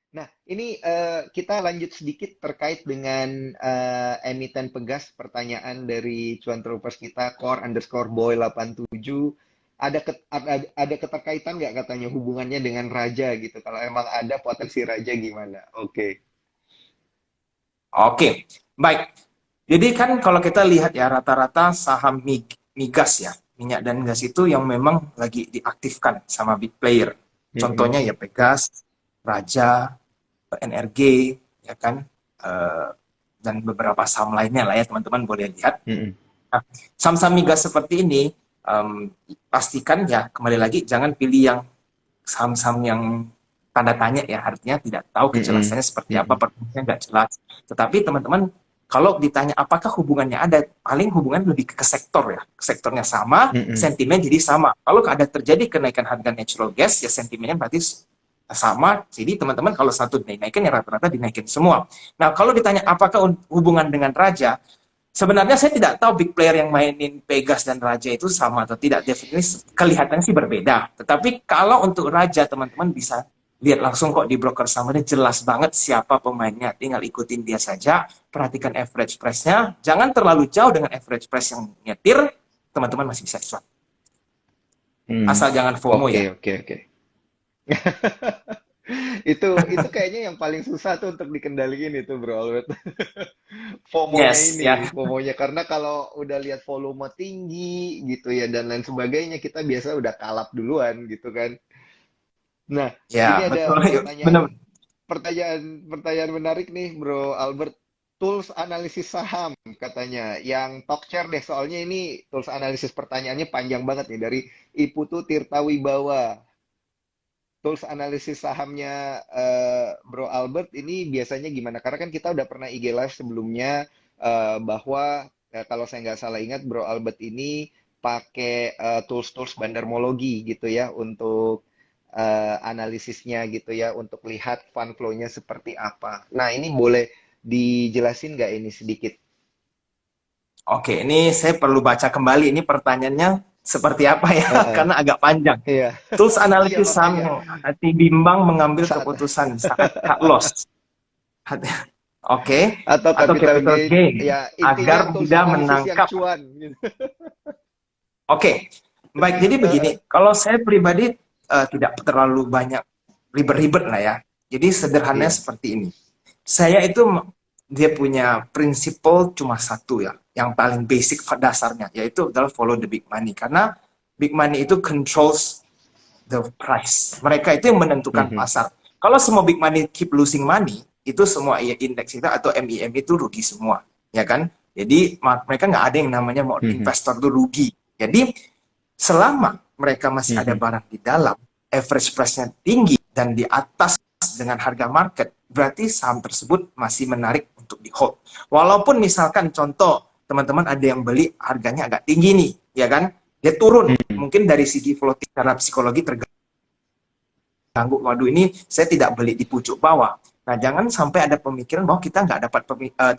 Nah, ini kita lanjut sedikit terkait dengan emiten pegas pertanyaan dari cuan troopers kita core underscore boy 87. Ada keterkaitan nggak katanya hubungannya dengan raja gitu? Kalau emang ada potensi raja gimana? Oke. Oke, baik. Jadi kan kalau kita lihat ya rata-rata saham migas ya, minyak dan gas itu yang memang lagi diaktifkan sama big player. Mm-mm. Contohnya ya Pegas, Raja, NRG, ya kan, eh, dan beberapa saham lainnya lah ya teman-teman boleh lihat. Mm-mm. Nah, saham-saham migas seperti ini, pastikan ya kembali lagi jangan pilih yang saham-saham yang tanda tanya ya, artinya tidak tahu Mm-mm. kejelasannya seperti apa, Mm-mm. pertumbuhannya nggak jelas. Tetapi teman-teman, kalau ditanya apakah hubungannya ada, paling hubungan lebih ke sektor ya. Sektornya sama, Mm-mm. sentimen jadi sama. Kalau ada terjadi kenaikan harga natural gas, ya sentimennya berarti sama. Jadi teman-teman kalau satu dinaikin ya rata-rata dinaikin semua. Nah kalau ditanya apakah hubungan dengan raja, sebenarnya saya tidak tahu big player yang mainin Pegas dan Raja itu sama atau tidak. Definitely kelihatannya sih berbeda. Tetapi kalau untuk Raja, teman-teman bisa lihat langsung kok di broker sahamnya jelas banget siapa pemainnya. Tinggal ikutin dia saja, perhatikan average price-nya. Jangan terlalu jauh dengan average price yang nyetir, teman-teman masih bisa cuan. Mm. Asal jangan FOMO Oke, ya. oke, oke. Itu kayaknya yang paling susah tuh untuk dikendaliin itu, Bro Albert. FOMO-nya Yes, ini, ya. FOMO-nya karena kalau udah lihat volume tinggi gitu ya dan lain sebagainya kita biasa udah kalap duluan gitu kan. Nah, ini Ya, ada betul. pertanyaan Benar. pertanyaan menarik nih, Bro Albert. Tools analisis saham katanya yang talk share deh soalnya ini tools analisis pertanyaannya panjang banget nih dari Iputu Tirtawibawa. Tools analisis sahamnya Bro Albert ini biasanya gimana? Karena kan kita udah pernah IG live sebelumnya bahwa kalau saya nggak salah ingat Bro Albert ini pakai tools-tools bandarmologi gitu ya untuk analisisnya gitu ya untuk lihat fund flow-nya seperti apa. Nah ini boleh dijelasin nggak ini sedikit? Oke, ini saya perlu baca kembali. Ini pertanyaannya seperti apa ya? Heeh, Karena agak panjang. iya, Tools iya analisis saham makanya yang hati bimbang mengambil saat keputusan saat cut loss. Oke, atau atau capital capital gain gain ya intinya agar tools mudah analisis yang menangkap. cuan gitu. Oke, baik. Jadi begini, Heeh. kalau saya pribadi tidak terlalu banyak ribet-ribet lah ya. Jadi sederhananya Iya. seperti ini. Saya itu dia punya prinsipal cuma satu ya, yang paling basic dasarnya, yaitu adalah follow the big money. Karena big money itu controls the price. Mereka itu yang menentukan Mhm. pasar. Kalau semua big money keep losing money, itu semua ya indeks kita atau MIM itu rugi semua, ya kan? Jadi mereka nggak ada yang namanya mau Mhm. investor itu rugi. Jadi selama mereka masih ada Mhm. barang di dalam, average price-nya tinggi dan di atas dengan harga market, berarti saham tersebut masih menarik untuk di hold. Walaupun misalkan contoh teman-teman ada yang beli harganya agak tinggi nih, ya kan? Dia turun, Mhm. mungkin dari segi floating secara psikologi terganggu. Waduh, ini saya tidak beli di pucuk bawah. Nah, jangan sampai ada pemikiran bahwa kita nggak dapat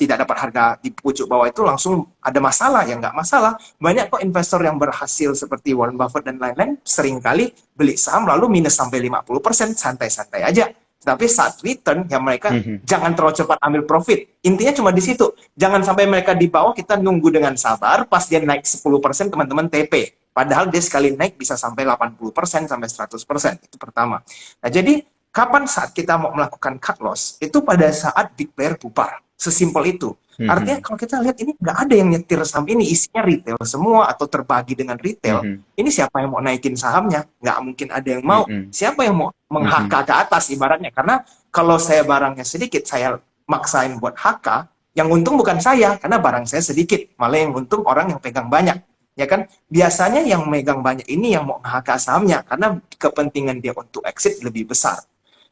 tidak dapat harga di pucuk bawah itu langsung ada masalah. Ya nggak masalah. Banyak kok investor yang berhasil seperti Warren Buffett dan lain-lain seringkali beli saham lalu minus sampai 50%, santai-santai aja. Tapi saat return, ya mereka Mhm. jangan terlalu cepat ambil profit. Intinya cuma di situ. Jangan sampai mereka di bawah, kita nunggu dengan sabar, pas dia naik 10%, teman-teman TP. Padahal dia sekali naik bisa sampai 80%, sampai 100%. Itu pertama. Nah, jadi kapan saat kita mau melakukan cut loss? Itu pada saat big player bubar. Sesimpel itu. Artinya Mhm. kalau kita lihat ini nggak ada yang nyetir saham ini, isinya retail semua atau terbagi dengan retail. Mhm. Ini siapa yang mau naikin sahamnya? Nggak mungkin ada yang mau. Mhm. Siapa yang mau meng-HK Mhm. ke atas ibaratnya? Karena kalau saya barangnya sedikit, saya maksain buat HK, yang untung bukan saya, karena barang saya sedikit. Malah yang untung orang yang pegang banyak. Ya kan? Biasanya yang megang banyak ini yang mau HK sahamnya, karena kepentingan dia untuk exit lebih besar.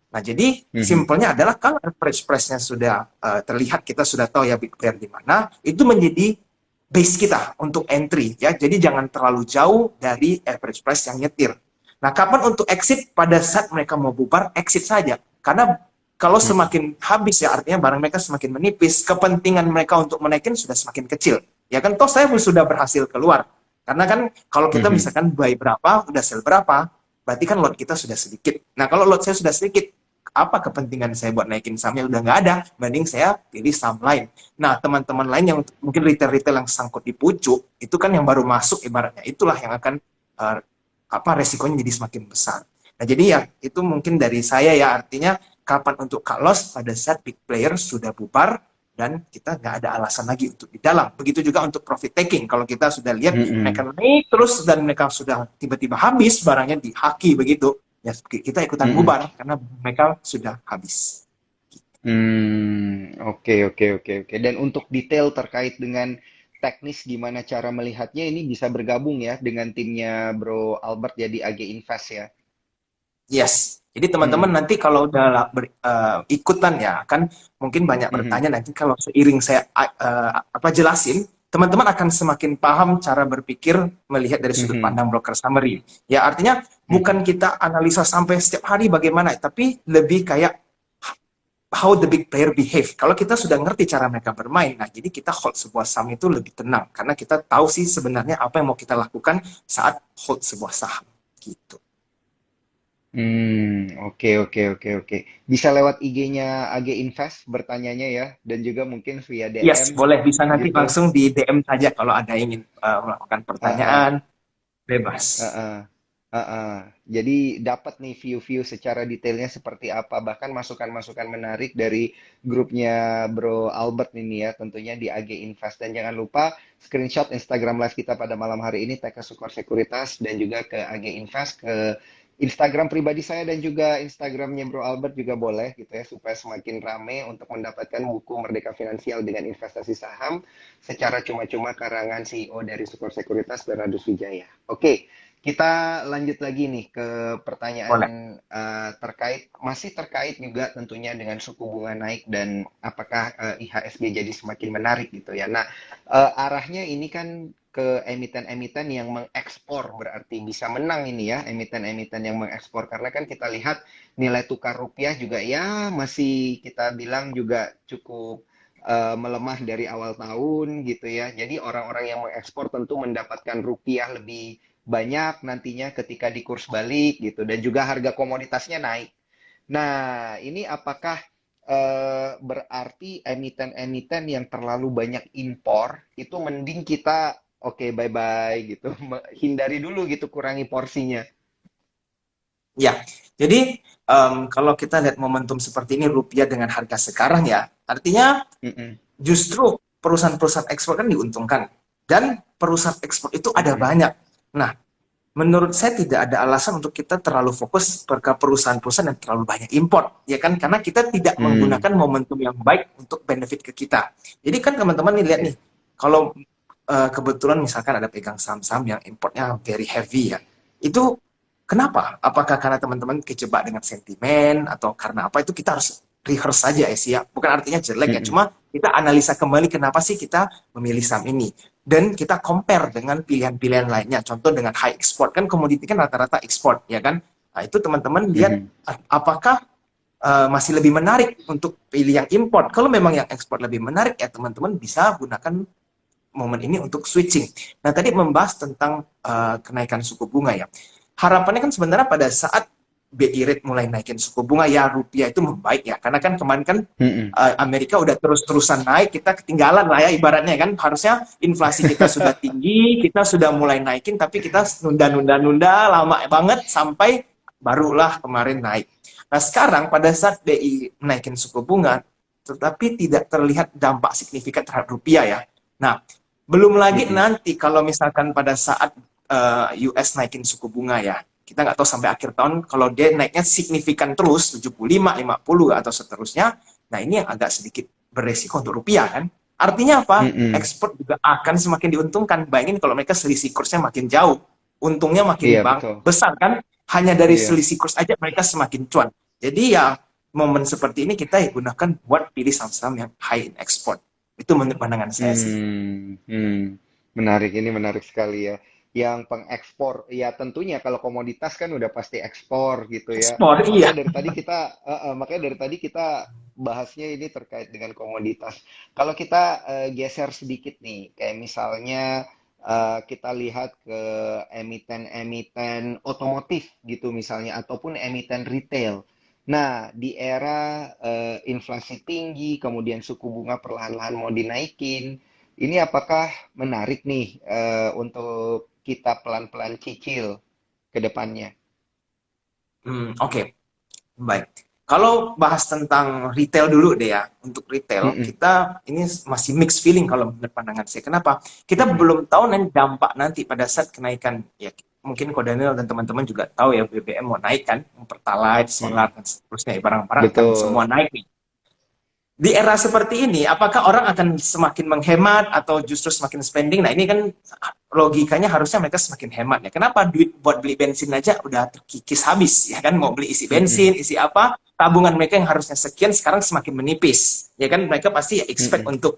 Nah, jadi Mhm. simpelnya adalah kalau average price-nya sudah terlihat, kita sudah tahu ya big player di mana, itu menjadi base kita untuk entry ya. Jadi jangan terlalu jauh dari average price yang nyetir. Nah, kapan untuk exit? Pada saat mereka mau bubar, exit saja. Karena kalau Mhm. semakin habis ya artinya barang mereka semakin menipis, kepentingan mereka untuk menaikin sudah semakin kecil. Ya kan toh saya sudah berhasil keluar. Karena kan kalau kita Mhm. misalkan buy berapa, udah sell berapa, berarti kan lot kita sudah sedikit. Nah, kalau lot saya sudah sedikit, apa kepentingan saya buat naikin sahamnya, udah nggak ada, mending saya pilih saham lain. Nah, teman-teman lain yang mungkin retail-retail yang sangkut di pucuk, itu kan yang baru masuk ibaratnya, itulah yang akan uh, resikonya jadi semakin besar. Nah, jadi ya itu mungkin dari saya ya, artinya kapan untuk cut loss pada saat big player sudah bubar dan kita nggak ada alasan lagi untuk di dalam. Begitu juga untuk profit taking. Kalau kita sudah lihat mereka Mm-mm. naik terus dan mereka sudah tiba-tiba habis barangnya di haki begitu, ya kita ikutan Mm-mm. bubar karena mereka sudah habis. Oke, oke, oke, oke. Dan untuk detail terkait dengan teknis gimana cara melihatnya ini bisa bergabung ya dengan timnya Bro Albert ya di AG Invest ya. Yes. Jadi teman-teman Mm-mm. nanti kalau udah ikutan ya, kan mungkin banyak Mhm. bertanya nanti kalau seiring saya jelasin, teman-teman akan semakin paham cara berpikir melihat dari sudut Mhm. pandang broker summary. Ya artinya Mhm. bukan kita analisa sampai setiap hari bagaimana, tapi lebih kayak how the big player behave. Kalau kita sudah ngerti cara mereka bermain, nah jadi kita hold sebuah saham itu lebih tenang karena kita tahu sih sebenarnya apa yang mau kita lakukan saat hold sebuah saham gitu. Oke, oke, oke, oke. Bisa lewat IG-nya AG Invest bertanyanya ya, dan juga mungkin via DM Yes, boleh bisa nanti gitu. langsung di DM saja kalau ada yang ingin melakukan Heeh. pertanyaan, bebas. Heeh, heeh. Jadi dapat nih view-view secara detailnya seperti apa, bahkan masukan-masukan menarik dari grupnya Bro Albert ini ya, tentunya di AG Invest. Dan jangan lupa screenshot Instagram Live kita pada malam hari ini, tag ke Sukor Sekuritas dan juga ke AG Invest, ke Instagram pribadi saya dan juga Instagramnya Bro Albert juga boleh gitu ya, supaya semakin rame untuk mendapatkan buku Merdeka Finansial dengan Investasi Saham secara cuma-cuma karangan CEO dari Sukor Sekuritas Bernardus Wijaya. Oke. Kita lanjut lagi nih ke Boleh. pertanyaan masih terkait juga tentunya dengan suku bunga naik dan apakah IHSG jadi semakin menarik gitu ya. Nah, arahnya ini kan ke emiten-emiten yang mengekspor berarti bisa menang ini ya, emiten-emiten yang mengekspor karena kan kita lihat nilai tukar rupiah juga ya masih kita bilang juga cukup melemah dari awal tahun gitu ya. Jadi orang-orang yang mengekspor tentu mendapatkan rupiah lebih banyak nantinya ketika di kurs balik gitu dan juga harga komoditasnya naik. Nah, ini apakah berarti emiten-emiten yang terlalu banyak impor itu mending kita oke bye-bye gitu, hindari dulu gitu, kurangi porsinya. Ya, jadi kalau kita lihat momentum seperti ini rupiah dengan harga sekarang ya, artinya Mm-mm, justru perusahaan-perusahaan ekspor kan diuntungkan dan perusahaan ekspor itu ada mm-mm, banyak. Nah, menurut saya tidak ada alasan untuk kita terlalu fokus ke perusahaan-perusahaan yang terlalu banyak import, ya kan? Karena kita tidak mm, menggunakan momentum yang baik untuk benefit ke kita. Jadi kan teman-teman nih lihat nih, ya. kalau kebetulan misalkan ada pegang saham-saham yang importnya very heavy ya, itu kenapa? Apakah karena teman-teman kejebak dengan sentimen atau karena apa? Itu kita harus rehearse saja ya sih ya. Bukan artinya jelek ya, Mm-mm, cuma kita analisa kembali kenapa sih kita memilih saham ini dan kita compare dengan pilihan-pilihan lainnya. Contoh dengan high export, kan komoditi kan rata-rata export, ya kan? Nah, itu teman-teman lihat mhm, apakah masih lebih menarik untuk pilih yang import. Kalau memang yang ekspor lebih menarik, ya teman-teman bisa gunakan momen ini untuk switching. Nah, tadi membahas tentang kenaikan suku bunga ya. Harapannya kan sebenarnya pada saat BI rate mulai naikin suku bunga, ya rupiah itu membaik ya. Karena kan kemarin kan mhm. Amerika udah terus-terusan naik, kita ketinggalan lah ya ibaratnya kan. Harusnya inflasi kita sudah tinggi, kita sudah mulai naikin, tapi kita nunda-nunda-nunda lama banget sampai barulah kemarin naik. Nah sekarang pada saat BI naikin suku bunga, tetapi tidak terlihat dampak signifikan terhadap rupiah ya. Nah, belum lagi Mhm, nanti kalau misalkan pada saat US naikin suku bunga ya, kita nggak tahu sampai akhir tahun kalau dia naiknya signifikan terus 75, 50 atau seterusnya. Nah, ini yang agak sedikit beresiko untuk rupiah kan. Artinya apa? mhm. Ekspor juga akan semakin diuntungkan. Bayangin kalau mereka selisih kursnya makin jauh, untungnya makin Iya betul. besar kan. Hanya dari Iya. selisih kurs aja mereka semakin cuan. Jadi ya momen seperti ini kita gunakan buat pilih saham-saham yang high in export. Itu menurut pandangan saya sih. Menarik, ini menarik sekali ya. Yang pengekspor, ya tentunya kalau komoditas kan udah pasti ekspor gitu ya. Ekspor, iya. Makanya dari tadi kita bahasnya ini terkait dengan komoditas. Kalau kita geser sedikit nih, kayak misalnya kita lihat ke emiten-emiten otomotif gitu misalnya, ataupun emiten retail. Nah, di era inflasi tinggi, kemudian suku bunga perlahan-lahan mau dinaikin, ini apakah menarik nih untuk kita pelan-pelan cicil ke depannya? Oke. Baik. Kalau bahas tentang retail dulu deh ya, untuk retail Mm-mm, kita ini masih mixed feeling kalau menurut pandangan saya. Kenapa? Kita mm-mm, belum tahu nanti dampak nanti pada saat kenaikan ya mungkin Ko Daniel dan teman-teman juga tahu ya BBM mau naik kan, Pertalite, solar mm-mm. dan seterusnya ya, barang-barang akan semua Betul. naik nih. Di era seperti ini, apakah orang akan semakin menghemat atau justru semakin spending? Nah, ini kan logikanya harusnya mereka semakin hemat ya. Kenapa duit buat beli bensin aja udah terkikis habis ya kan? Mau beli isi Mm-mm, bensin, isi apa? Tabungan mereka yang harusnya sekian sekarang semakin menipis. Ya kan mereka pasti expect mm-mm, untuk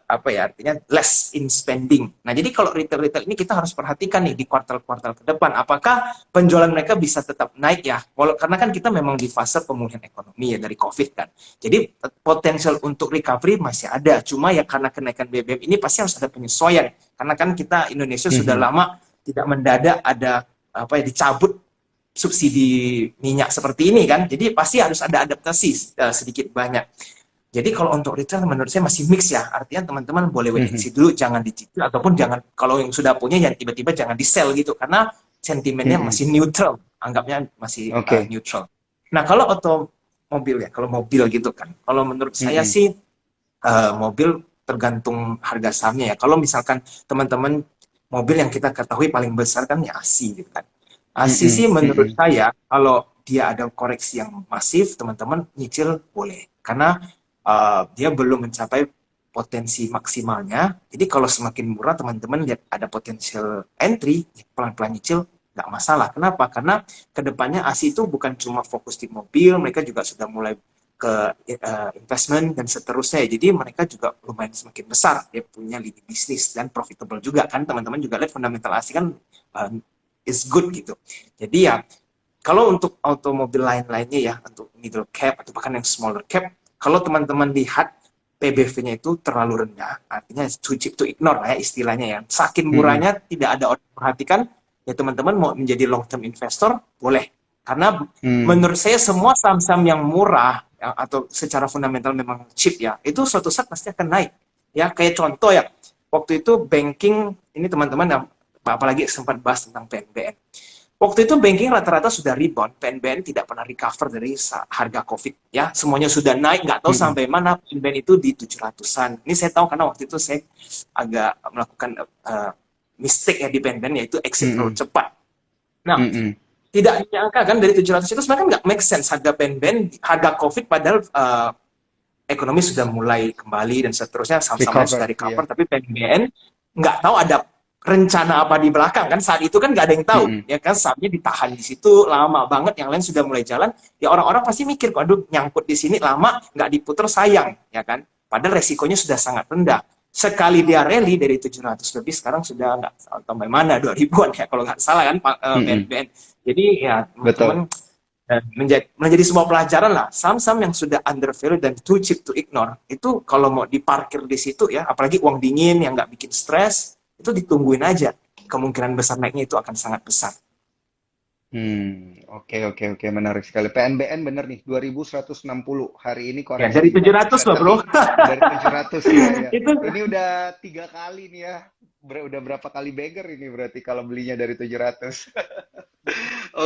apa ya artinya less in spending. Nah, jadi kalau retail-retail ini kita harus perhatikan nih di kuartal-kuartal ke depan apakah penjualan mereka bisa tetap naik ya. Karena kan kita memang di fase pemulihan ekonomi ya dari Covid kan. Jadi potensial untuk recovery masih ada. Cuma ya karena kenaikan BBM ini pasti harus ada penyesuaian. Karena kan kita Indonesia sudah mhm, lama tidak mendadak ada apa ya dicabut subsidi minyak seperti ini kan. Jadi pasti harus ada adaptasi sedikit banyak. Jadi kalau untuk retail menurut saya masih mix ya. Artinya teman-teman boleh wait and mhm, see dulu, jangan dicicil ataupun jangan kalau yang sudah punya yang tiba-tiba jangan di sell gitu karena sentimennya mhm. masih neutral, anggapnya masih Oke. neutral. Nah kalau otomobil ya, kalau mobil gitu kan, kalau menurut saya Mhm, sih mobil tergantung harga sahamnya ya. Kalau misalkan teman-teman mobil yang kita ketahui paling besar kan ya ASI gitu kan. ASI sih mhm, menurut mhm, saya kalau dia ada koreksi yang masif, teman-teman nyicil boleh. Karena dia belum mencapai potensi maksimalnya. Jadi kalau semakin murah teman-teman lihat ada potensial entry, ya pelan-pelan nyicil nggak masalah. Kenapa? Karena kedepannya ASI itu bukan cuma fokus di mobil, mereka juga sudah mulai ke investment dan seterusnya. Jadi mereka juga lumayan semakin besar. Dia punya lini bisnis dan profitable juga kan. Teman-teman juga lihat fundamental ASI kan uh, is good gitu. Jadi ya kalau untuk automobil lain-lainnya ya untuk middle cap atau bahkan yang smaller cap, kalau teman-teman lihat PBV-nya itu terlalu rendah, artinya too cheap to ignore lah ya istilahnya ya. Saking mhm, murahnya tidak ada orang perhatikan, ya teman-teman mau menjadi long term investor boleh. Karena mmm, menurut saya semua saham-saham yang murah ya, atau secara fundamental memang cheap ya, itu suatu saat pasti akan naik. Ya kayak contoh ya, waktu itu banking ini teman-teman apalagi sempat bahas tentang PNBN. Waktu itu banking rata-rata sudah rebound, PNBN tidak pernah recover dari harga COVID. Ya, semuanya sudah naik, nggak tahu mhm, sampai mana PNBN itu di 700-an. Ini saya tahu karena waktu itu saya agak melakukan mistake ya di PNBN, yaitu exit terlalu mhm, cepat. Nah, mhm. tidak menyangka kan dari 700 itu sebenarnya nggak make sense harga PNBN, harga COVID padahal ekonomi sudah mulai kembali dan seterusnya, saham-saham lain sudah Recover, recover, iya. tapi PNBN nggak tahu ada rencana apa di belakang kan saat itu kan nggak ada yang tahu Mhm, ya kan sahamnya ditahan di situ lama banget yang lain sudah mulai jalan ya orang-orang pasti mikir kok aduh nyangkut di sini lama nggak diputer sayang ya kan padahal resikonya sudah sangat rendah sekali dia rally dari 700 lebih sekarang sudah nggak sampai mana 2000-an ya kalau nggak salah kan mhm, PNBN jadi ya betul. teman-teman menjadi sebuah pelajaran lah saham-saham yang sudah under value dan too cheap to ignore itu kalau mau diparkir di situ ya apalagi uang dingin yang nggak bikin stres itu ditungguin aja kemungkinan besar naiknya itu akan sangat besar Oke, oke, oke, menarik sekali. PNBN bener nih, 2160 hari ini ya dari koreksi. 700 Set loh bro tapi dari 700 ya, ya. itu Ini udah 3 kali nih ya. Udah berapa kali beggar ini berarti kalau belinya dari 700.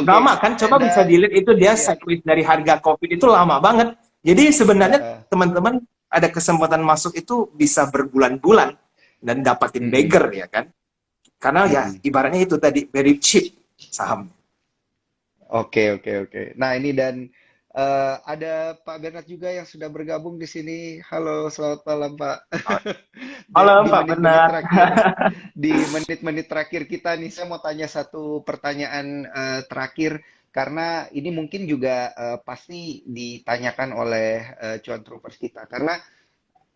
lama Oke, kan coba bisa dan dilihat itu dia iya, sideways dari harga COVID itu lama banget jadi sebenarnya heeh, teman-teman ada kesempatan masuk itu bisa berbulan-bulan dan dapatin mhm, beggar ya kan karena ya mhm. ibaratnya itu tadi very cheap saham. Oke, oke, oke. Nah, ini dan ada Pak Bernard juga yang sudah bergabung di sini. Halo, selamat malam, Pak. Malam Di Pak menit-menit Benar. terakhir, di menit-menit terakhir kita nih, saya mau tanya satu pertanyaan terakhir karena ini mungkin juga pasti ditanyakan oleh cuan troopers kita. Karena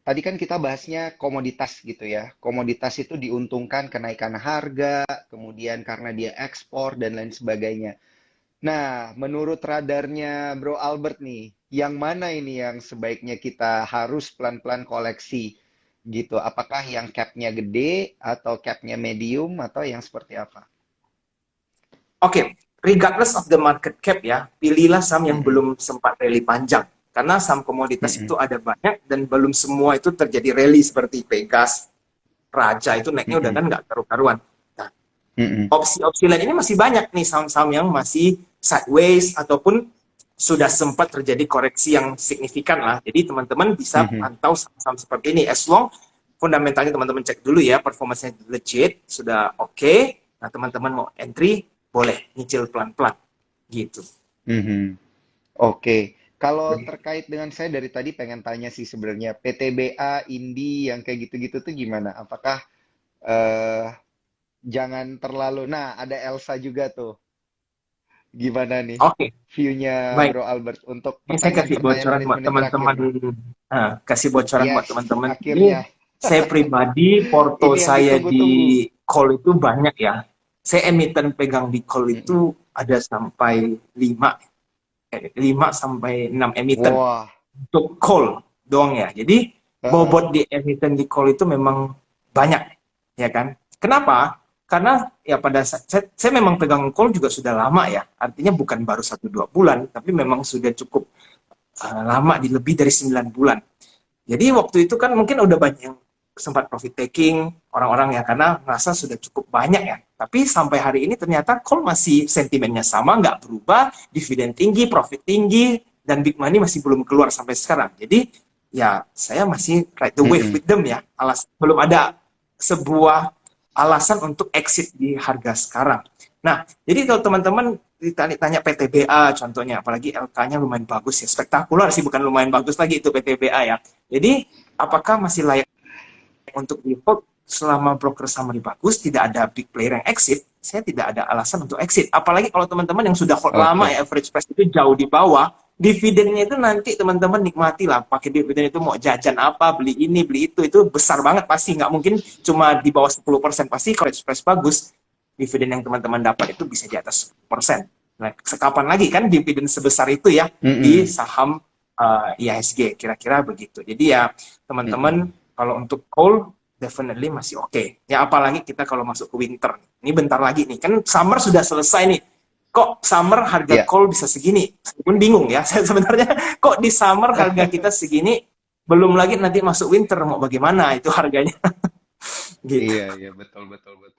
tadi kan kita bahasnya komoditas gitu ya. Komoditas itu diuntungkan kenaikan harga, kemudian karena dia ekspor dan lain sebagainya. Nah, menurut radarnya Bro Albert nih, yang mana ini yang sebaiknya kita harus pelan-pelan koleksi gitu? Apakah yang capnya gede atau capnya medium atau yang seperti apa? Oke, regardless of the market cap ya, pilihlah saham yang Mm-mm. belum sempat rally panjang. Karena saham komoditas Mm-mm. itu ada banyak dan belum semua itu terjadi rally seperti Pegas, Raja itu naiknya udah Mm-mm. kan nggak karu-karuan. Nah, Mm-mm. opsi-opsi lain ini masih banyak nih saham-saham yang masih sideways ataupun sudah sempat terjadi koreksi yang signifikan lah. Jadi teman-teman bisa Mhm. pantau saham-saham seperti ini. As long fundamentalnya teman-teman cek dulu ya, performanya legit, sudah oke. Nah teman-teman mau entry, boleh nyicil pelan-pelan gitu. Mhm. Oke. Kalau terkait dengan saya dari tadi pengen tanya sih sebenarnya PTBA, Indi yang kayak gitu-gitu tuh gimana? Apakah eh jangan terlalu. Nah, ada Elsa juga tuh. Gimana nih Oke, view-nya baik. Bro Albert untuk Ini saya kasih pertanyaan-pertanyaan bocoran buat menit-menit terakhir teman-teman. nih? Kasih bocoran buat Yes, teman-teman. Ini akhirnya. saya pribadi, porto Ini yang saya di ditunggu-tunggu. call itu banyak ya. Saya emiten pegang di call Mm-mm. itu ada sampai 5 sampai 6 emiten Wah. untuk call doang ya. Jadi Heeh. bobot di emiten di call itu memang banyak, ya kan? Kenapa? Karena ya saya memang pegang call juga sudah lama ya. Artinya bukan baru 1-2 bulan, tapi memang sudah cukup lama, di lebih dari 9 bulan. Jadi waktu itu kan mungkin udah banyak yang sempat profit taking orang-orang ya, karena merasa sudah cukup banyak ya. Tapi sampai hari ini ternyata call masih sentimennya sama, nggak berubah, dividen tinggi, profit tinggi, dan big money masih belum keluar sampai sekarang. Jadi ya saya masih ride the wave Mm-mm. with them ya. Belum ada sebuah alasan untuk exit di harga sekarang. Nah, jadi kalau teman-teman ditanya PTBA contohnya, apalagi LK-nya lumayan bagus ya, spektakular sih, bukan lumayan bagus lagi itu PTBA ya. Jadi apakah masih layak untuk di hold selama broker summary bagus, tidak ada big player yang exit? Saya tidak ada alasan untuk exit. Apalagi kalau teman-teman yang sudah hold lama Oke. ya, average price itu jauh di bawah, dividennya itu nanti teman-teman nikmati lah. Pakai dividen itu mau jajan apa, beli ini, beli itu besar banget pasti. Nggak mungkin cuma di bawah 10%. Pasti kalau average price bagus, dividen yang teman-teman dapat itu bisa di atas 10%. Nah, sekapan lagi kan dividen sebesar itu ya di Mm-mm. saham IHSG, kira-kira begitu. Jadi ya teman-teman, Mm-mm. kalau untuk coal definitely masih oke. Ya apalagi kita kalau masuk ke winter. Ini bentar lagi nih, kan summer sudah selesai nih. Kok summer harga Ya. coal bisa segini? Pun bingung ya, saya sebenarnya kok di summer harga kita segini, belum lagi nanti masuk winter mau bagaimana itu harganya gitu. Iya, iya, betul, betul, betul.